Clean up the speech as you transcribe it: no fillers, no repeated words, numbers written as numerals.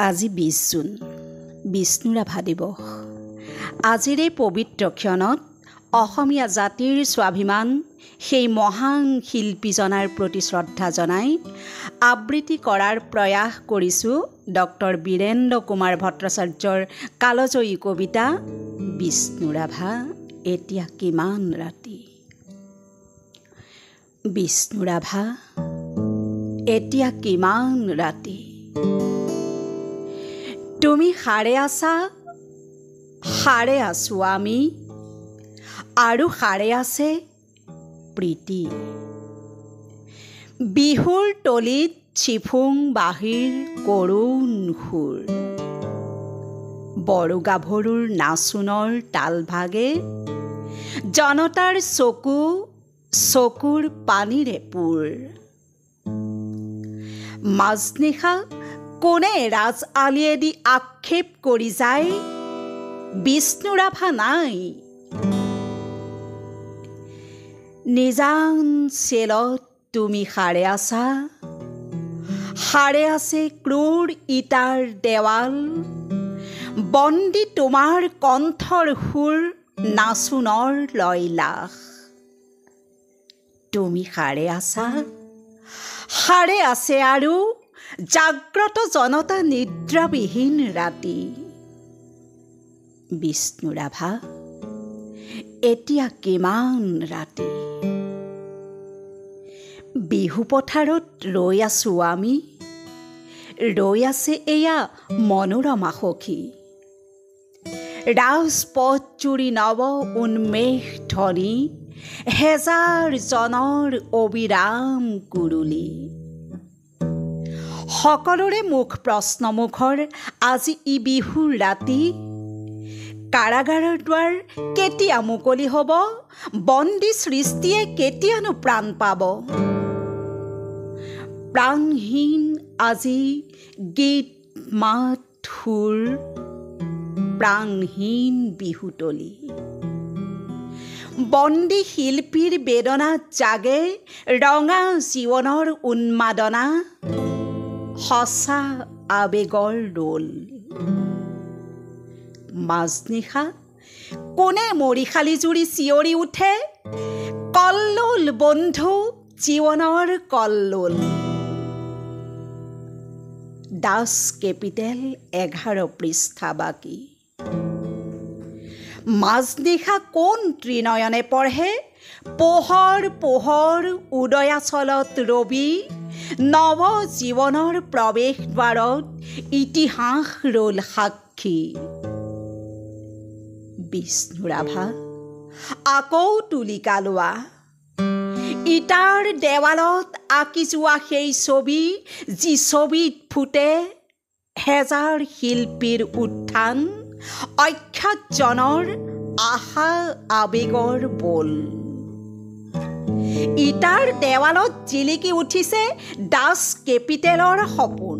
আজি 20 জুন বিষ্ণুৰাভা দিৱস। আজিৰ এই পবিত্ৰ ক্ষণত অসমীয়া জাতিৰ স্বাভিমান সেই মহান শিল্পীজনাৰ প্ৰতি শ্ৰদ্ধা জনাই আবৃত্তি কৰাৰ প্ৰয়াস কৰিছোঁ ডক্টৰ বীৰেন্দ্ৰ কুমাৰ ভট্টাচাৰ্যৰ কালজয়ী কবিতা বিষ্ণুৰাভা এতিয়া কিমান ৰাতি। বিষ্ণুৰাভা এতিয়া কিমান ৰাতি, তুমি সাৰে আছা, সাৰে আছোঁ আমি, আৰু সাৰে আছে প্ৰীতি। বিহুৰ তলিত চিফুং বাঁহীৰ কৰুণ সুৰ, বড়ো গাভৰুৰ নাচোনৰ তালভাগে জনতাৰ চকুৰ পানীৰে পুৰ। মাজনিশা কোনে ৰাজ আলিয়েদি আক্ষেপ কৰি যায়, বিষ্ণুৰাভা নাই। নিজান চেলত তুমি সাৰে আছা, সাৰে আছে ক্ৰূৰ ইটাৰ দেৱাল, বন্দী তোমাৰ কণ্ঠৰ সুৰ নাচোনৰ লয়লাস। তুমি সাৰে আছা, সাৰে আছে আৰু জাগ্ৰত জনতা নিদ্ৰাবিহীন ৰাতি। বিষ্ণুৰাভা এতিয়া কিমান ৰাতি। বিহু পথাৰত ৰৈ আছোঁ আমি, ৰৈ আছে এয়া মনোৰমা সখী। ৰাজপথ জুৰি নৱ উন্মেষ ধ্বনি, হেজাৰ জনৰ অবিৰাম কুৰুলি। সকলোৰে মুখ প্ৰশ্নমুখৰ আজি ই বিহুৰ ৰাতি। কাৰাগাৰৰ দুৱাৰ কেতিয়া মুকলি হ'ব, বন্দী সৃষ্টিয়ে কেতিয়ানো প্ৰাণ পাব। প্ৰাণহীন আজি গীত মাত সুৰ, প্ৰাণহীন বিহুতলী। বন্দী শিল্পীৰ বেদনাত জাগে ৰঙা জীৱনৰ উন্মাদনা, সঁচা আবেগৰ ৰোল। মাজনিশা কোনে মৰিশালী জুৰি চিঞৰি উঠে, কল্লোল বন্ধু জীৱনৰ কল্লোল। দাস কেপিটেল 11 পৃষ্ঠা বাকী। মাজনিশা কোন ত্ৰিনয়নে পঢ়ে, পোহৰ পোহৰ উদয়াচলত ৰবি, নৱ জীৱনৰ প্ৰৱেশ দ্বাৰত ইতিহাস ৰ'ল সাক্ষী। বিষ্ণুৰাভা আকৌ তুলিকা লোৱা, ইটাৰ দেৱালত আঁকি যোৱা সেই ছবি, যি ছবিত ফুটে হেজাৰ শিল্পীৰ উত্থান, অখ্যাতজনৰ আশা আবেগৰ বোল। ইটাৰ দেৱালত জিলিকি উঠিছে দাস কেপিটেলৰ সপোন।